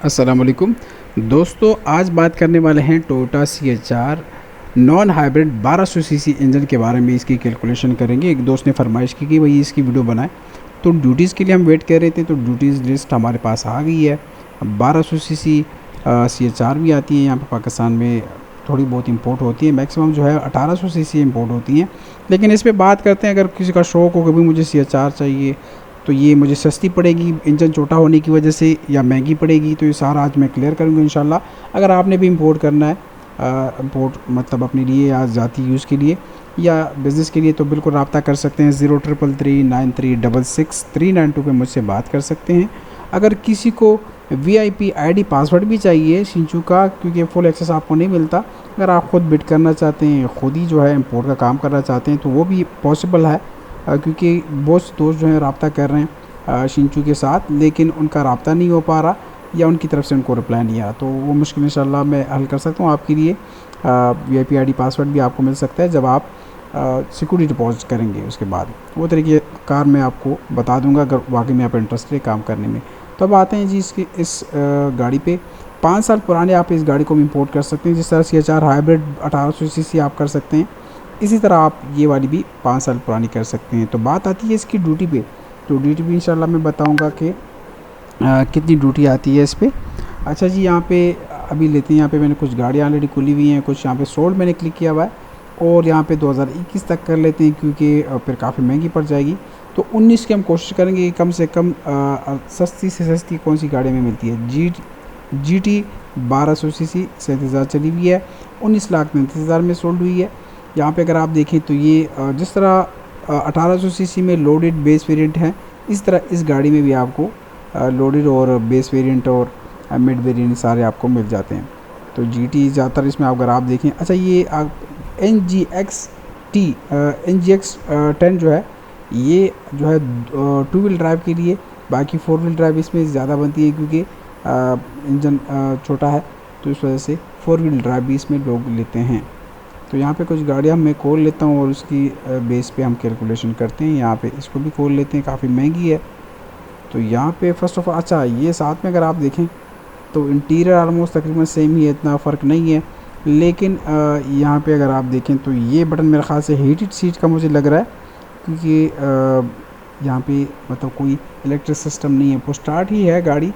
अस्सलाम वालेकुम दोस्तों, आज बात करने वाले हैं Toyota CHR non hybrid 1200 CC engine के बारे में। इसकी कैलकुलेशन करेंगे। एक दोस्त ने फरमाइश की कि भाई इसकी वीडियो बनाए, तो ड्यूटीज़ के लिए हम वेट कर रहे थे, तो ड्यूटीज़ लिस्ट हमारे पास आ गई है। अब 1200 सीसी CHR भी आती है यहाँ पर पाकिस्तान में, थोड़ी बहुत इंपोर्ट होती है। मैक्सिमम जो है 1800 सीसी इंपोर्ट होती हैं। लेकिन इस पे बात करते हैं, अगर किसी का शौक़ हो कि भाई मुझे CHR चाहिए, तो ये मुझे सस्ती पड़ेगी इंजन छोटा होने की वजह से या महंगी पड़ेगी, तो ये सारा आज मैं क्लियर करूँगा इंशाल्लाह। अगर आपने भी इंपोर्ट करना है, इंपोर्ट मतलब अपने लिए या ज़ाती यूज़ के लिए या बिज़नेस के लिए, तो बिल्कुल रब्ता कर सकते हैं। 0333936392 पे मुझसे बात कर सकते हैं। अगर किसी को VIP ID पासवर्ड भी चाहिए शिंचू का, क्योंकि फुल एक्सेस आपको नहीं मिलता, अगर आप ख़ुद बिड करना चाहते हैं, ख़ुद ही जो है इंपोर्ट का काम करना चाहते हैं, तो वो भी पॉसिबल है। क्योंकि बहुत से दोस्त जो हैं रब्ता कर रहे हैं शिंचू के साथ, लेकिन उनका रब्ता नहीं हो पा रहा या उनकी तरफ से उनको रिप्लाई नहीं आ रहा, तो वो मुश्किल इंशाल्लाह मैं हल कर सकता हूँ आपके लिए। VIP ID पासवर्ड भी आपको मिल सकता है जब आप सिक्योरिटी डिपॉजिट करेंगे। उसके बाद वो तरीके कार मैं आपको बता दूंगा अगर वाकई में आप इंटरेस्टेड है काम करने में। तो अब आते हैं जी इस गाड़ी पे। 5 साल पुराने आप इस गाड़ी को इंपोर्ट कर सकते हैं। जिस तरह CHR हाइब्रिड 1800 सीसी आप कर सकते हैं, इसी तरह आप ये वाली भी 5 साल पुरानी कर सकते हैं। तो बात आती है इसकी ड्यूटी पे, तो ड्यूटी भी इंशाल्लाह मैं बताऊंगा कि कितनी ड्यूटी आती है इस पर। अच्छा जी, यहाँ पे अभी लेते हैं। यहाँ पे मैंने कुछ गाड़ियाँ ऑलरेडी खुली हुई हैं, कुछ यहाँ पे सोल्ड मैंने क्लिक किया हुआ है, और यहाँ पे 2021 तक कर लेते हैं क्योंकि फिर काफ़ी महंगी पड़ जाएगी। तो 19 की हम कोशिश करेंगे कि कम से कम सस्ती से सस्ती कौन सी गाड़ी में मिलती है। GT 1200 सीसी 37,000 चली हुई है, 19,33,000 में सोल्ड हुई है। यहाँ पे अगर आप देखें तो ये जिस तरह 1800 सीसी में लोडेड बेस वेरिएंट है, इस तरह इस गाड़ी में भी आपको लोडेड और बेस वेरिएंट और मिड वेरिएंट सारे आपको मिल जाते हैं। तो GT ज़्यादातर इसमें अगर आप देखें। अच्छा, ये NGX 10 जो है, ये जो है 2 व्हील ड्राइव के लिए, बाकी 4 व्हील ड्राइव इसमें ज़्यादा बनती है क्योंकि इंजन छोटा है, तो इस वजह से 4 व्हील ड्राइव भी इसमें लोग लेते हैं। तो यहाँ पे कुछ गाड़ियाँ मैं खोल लेता हूँ और उसकी बेस पे हम कैलकुलेशन करते हैं। यहाँ पे इसको भी खोल लेते हैं, काफ़ी महंगी है। तो यहाँ पे फर्स्ट ऑफ ऑल, अच्छा ये साथ में अगर आप देखें तो इंटीरियर ऑलमोस्ट तकरीबन सेम ही है, इतना फ़र्क नहीं है। लेकिन यहाँ पे अगर आप देखें तो ये बटन मेरे ख़्याल से हीटेड सीट का मुझे लग रहा है, क्योंकि यहाँ पे मतलब कोई इलेक्ट्रिक सिस्टम नहीं है, पुश स्टार्ट ही है गाड़ी।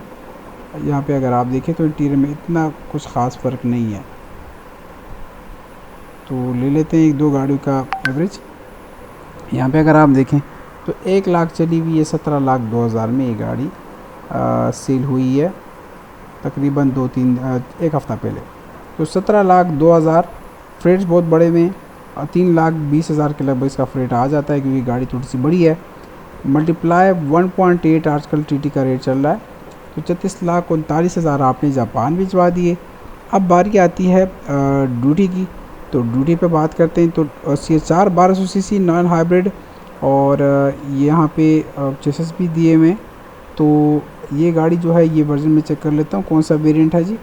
यहाँ पे अगर आप देखें तो इंटीरियर में इतना कुछ ख़ास फ़र्क नहीं है। तो ले लेते हैं 1-2 गाड़ियों का एवरेज। यहाँ पे अगर आप देखें तो 1 लाख चली हुई है, 17,02,000 में ये गाड़ी सेल हुई है, तकरीबन 1 हफ़्ता पहले। तो 17,02,000 फ्रेट्स बहुत बड़े में, 3,20,000 के लगभग इसका फ्रेट आ जाता है क्योंकि गाड़ी थोड़ी सी बड़ी है। मल्टीप्लाई 1.8 आजकल TT का रेट चल रहा है, तो 34,39,000 आपने जापान भिजवा दिए। अब बारी आती है ड्यूटी की, तो ड्यूटी पे बात करते हैं। तो CHR 1200 सीसी नॉन हाइब्रिड, और यहाँ पे चेसिस भी दिए हुए। तो ये गाड़ी जो है, ये वर्जन में चेक कर लेता हूँ कौन सा वेरिएंट है जी।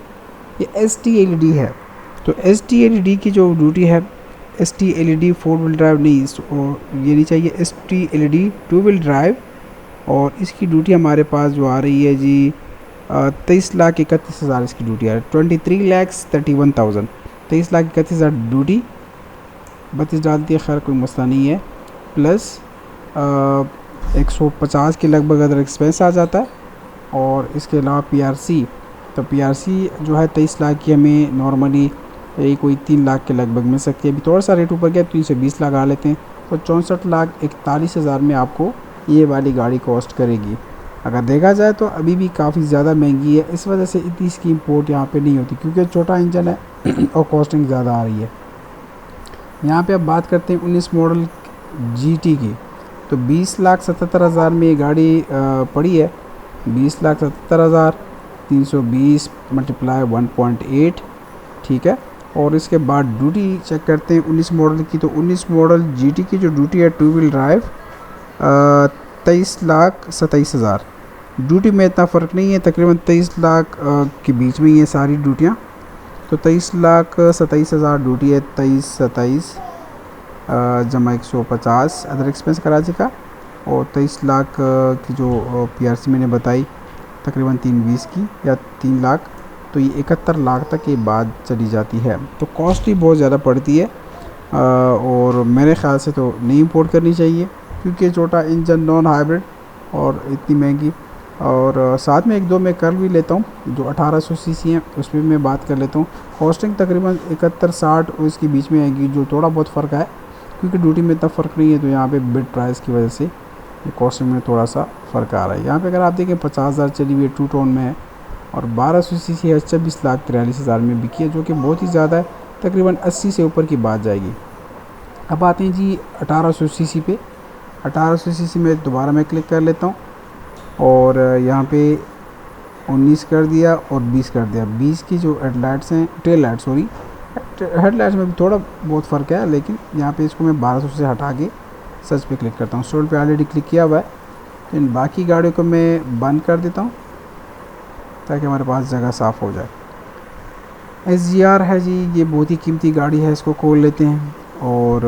ये ST LED है। तो ST LED की जो ड्यूटी है, ST LED 4 व्हील ड्राइव नहीं, ये नहीं चाहिए, ST LED 2 व्हील ड्राइव, और इसकी ड्यूटी हमारे पास जो आ रही है जी 23,31,000 इसकी ड्यूटी है। 23,31,000, 23,31,000 ड्यूटी, 32 डालती है, खैर कोई मसला नहीं है। प्लस 150 के लगभग अदर एक्सपेंस आ जाता है, और इसके अलावा PRC, तो PRC जो है 23 लाख की हमें नॉर्मली यही कोई 3 लाख के लगभग मिल सकती है। अभी थोड़ा सा रेट ऊपर गया, 320 लगा लेते हैं, तो 64,41,000 में आपको ये वाली गाड़ी कॉस्ट करेगी। अगर देखा जाए तो अभी भी काफ़ी ज़्यादा महंगी है, इस वजह से इतनी इसकी इंपोर्ट यहाँ पे नहीं होती क्योंकि छोटा इंजन है और कॉस्टिंग ज़्यादा आ रही है। यहाँ पे अब बात करते हैं 19 मॉडल GT की। तो 20,77,000 में ये गाड़ी पड़ी है। 20,77,000, 320 मल्टीप्लाई 1.8, ठीक है। और इसके बाद ड्यूटी चेक करते हैं 19 मॉडल की। तो 19 मॉडल GT की जो ड्यूटी है 2 व्हील ड्राइव 23,27,000। ड्यूटी में इतना फ़र्क नहीं है, तकरीबन 23 लाख के बीच में ये सारी ड्यूटियाँ। तो 23,27,000 ड्यूटी है, 23,27 जमा 150 अदर एक्सपेंस कराची का, और 23 लाख की जो PRC मैंने बताई तकरीबन 320 की या 3 लाख, तो ये 71 लाख तक के बाद चली जाती है। तो कॉस्ट ही बहुत ज़्यादा पड़ती है और मेरे ख़्याल से तो नहीं इंपोर्ट करनी चाहिए, क्योंकि छोटा इंजन नॉन हाइब्रिड और इतनी महंगी। और साथ में एक दो मैं कर भी लेता हूँ जो 1800 सीसी हैं, उस पर मैं बात कर लेता हूँ। कॉस्टिंग तकरीबन 71-60 उसके बीच में आएगी, जो थोड़ा बहुत फ़र्क है क्योंकि ड्यूटी में इतना फ़र्क नहीं है, तो यहाँ पे बिड प्राइस की वजह से ये कॉस्टिंग में थोड़ा सा फ़र्क आ रहा है। यहाँ पे अगर आप देखें 50,000 चली हुई है, 2 टोन में है और 1200 सीसी है, 26,43,000 में बिकी है, जो कि बहुत ही ज़्यादा है, तकरीबन 80 से ऊपर की बात जाएगी। अब आते हैं जी 1800 सीसी पे। 1800 सीसी में दोबारा मैं क्लिक कर लेता हूँ और यहाँ पे 19 कर दिया और 20 कर दिया। 20 की जो हेडलाइट्स हैं, टेल लाइट सॉरी, हेडलाइट्स में भी थोड़ा बहुत फ़र्क है, लेकिन यहाँ पे इसको मैं 1200 से हटा के सर्च पे क्लिक करता हूँ। सोल्ड पे ऑलरेडी क्लिक किया हुआ है, तो इन बाकी गाड़ियों को मैं बंद कर देता हूँ ताकि हमारे पास जगह साफ़ हो जाए। SGR है जी, ये बहुत ही कीमती गाड़ी है, इसको खोल लेते हैं और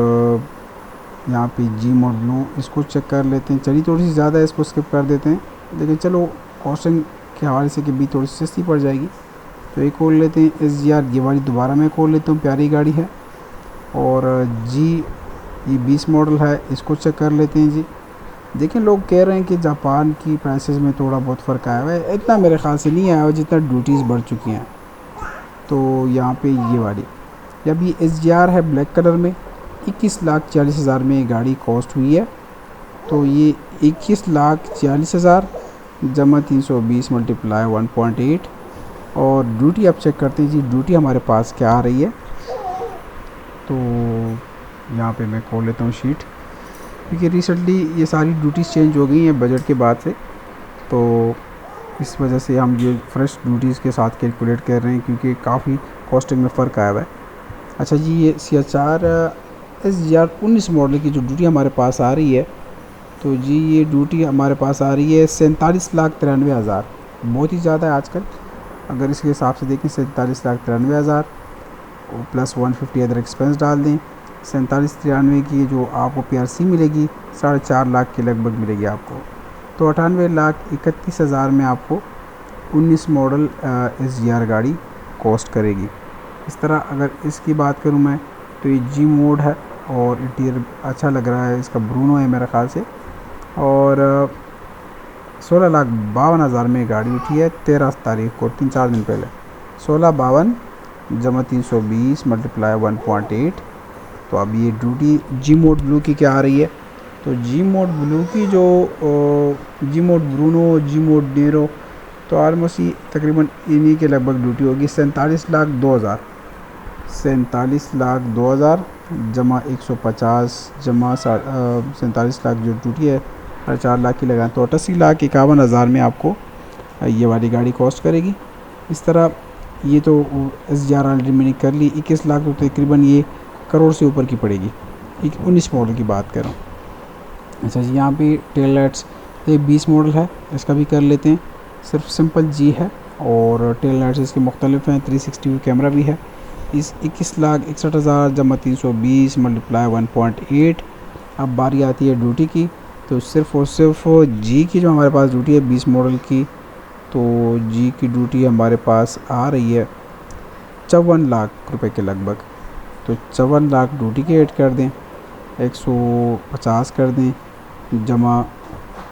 यहाँ पे जी मोड ब्लू इसको चेक कर लेते हैं। चली थोड़ी सी ज़्यादा है, इसको स्किप कर देते हैं, लेकिन चलो कॉस्टिंग के हवाले से कि भी थोड़ी सी सस्ती पड़ जाएगी, तो ये खोल लेते हैं। SGR ये वाली दोबारा मैं खोल लेता हूँ, प्यारी गाड़ी है। और जी ये 20 मॉडल है, इसको चेक कर लेते हैं जी। देखिए लोग कह रहे हैं कि जापान की प्राइसेस में थोड़ा बहुत फ़र्क आया हुआ है, इतना मेरे ख़्याल से नहीं आया हुआ जितना ड्यूटीज़ बढ़ चुकी हैं। तो यहाँ पे ये वाली जब ये SGR है ब्लैक कलर में, 21,40,000 में ये गाड़ी कॉस्ट हुई है। तो ये 21,40,000 जमा 320 मल्टीप्लाई 1.8 और ड्यूटी आप चेक करते हैं जी, ड्यूटी हमारे पास क्या आ रही है। तो यहाँ पे मैं खोल लेता हूँ शीट, क्योंकि रिसेंटली ये सारी ड्यूटीज़ चेंज हो गई हैं बजट के बाद से, तो इस वजह से हम ये फ्रेश ड्यूटीज़ के साथ कैलकुलेट कर रहे हैं, क्योंकि काफ़ी कॉस्टिंग में फ़र्क आया हुआ है। अच्छा जी, ये CHR SGR 19 मॉडल की जो ड्यूटी हमारे पास आ रही है, तो जी ये ड्यूटी हमारे पास आ रही है 47,93,000, बहुत ही ज़्यादा है आजकल। अगर इसके हिसाब से देखें 47,93,000 प्लस 150 अदर एक्सपेंस डाल दें, 47,93 की जो आपको PRC मिलेगी 4.5 लाख के लगभग मिलेगी आपको। तो 98,31,000 में आपको 19 मॉडल SGR गाड़ी कॉस्ट करेगी। इस तरह अगर इसकी बात करूं मैं, तो ये जी मोड है और इंटीरियर अच्छा लग रहा है, इसका ब्रूनो है मेरे ख़्याल से। और 16,52,000 में गाड़ी उठी है 13 तारीख को, 3-4 दिन पहले। 16,52 जमा 320 मल्टीप्लाई 1.8। तो अब ये ड्यूटी जी मोड ब्लू की क्या आ रही है, तो जी मोड ब्लू की जो जी मोड ब्रूनो, जी मोड नेरो, तो ऑलमोस्ट ही तकरीबन इन्हीं के लगभग ड्यूटी होगी 47,02,000। 47,02,000 जमा 150 जमा 47 लाख जो ड्यूटी है 4.5 लाख की लगाएं, तो 88,51,000 में आपको ये वाली गाड़ी कॉस्ट करेगी। इस तरह ये तो SGR ऑलरेडी मैंने कर ली, 21 लाख तो तकरीबन ये करोड़ से ऊपर की पड़ेगी, 19 मॉडल की बात कर रहा हूँ। अच्छा जी, यहाँ पे टेल लाइट्स ये 20 मॉडल है, इसका भी कर लेते हैं। सिर्फ सिंपल जी है और टेल लाइट्स इसके मुख्तलिफ हैं, 360 व्यू कैमरा भी है। इस 21,61,000 जमा 320 मल्टीप्लाई 1.8। अब बारी आती है ड्यूटी की, तो सिर्फ और सिर्फ जी की जो हमारे पास ड्यूटी है 20 मॉडल की, तो जी की ड्यूटी हमारे पास आ रही है 54 लाख रुपए के लगभग। तो 54 लाख ड्यूटी के ऐड कर दें, 150 कर दें जमा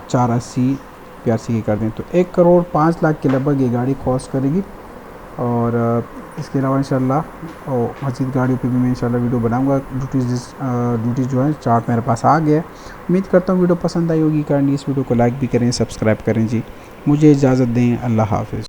480 PRC की कर दें, तो 1,05,00,000 के लगभग ये गाड़ी कॉस्ट करेगी। और इसके अलावा इंशाल्लाह और मज़ीद गाड़ियों पे भी मैं इंशाल्लाह वीडियो बनाऊंगा। ड्यूटीज़ जो है चार्ट मेरे पास आ गया है। उम्मीद करता हूँ वीडियो पसंद आई होगी, काइंडली इस वीडियो को लाइक भी करें, सब्सक्राइब करें जी। मुझे इजाज़त दें, अल्लाह हाफ़िज़।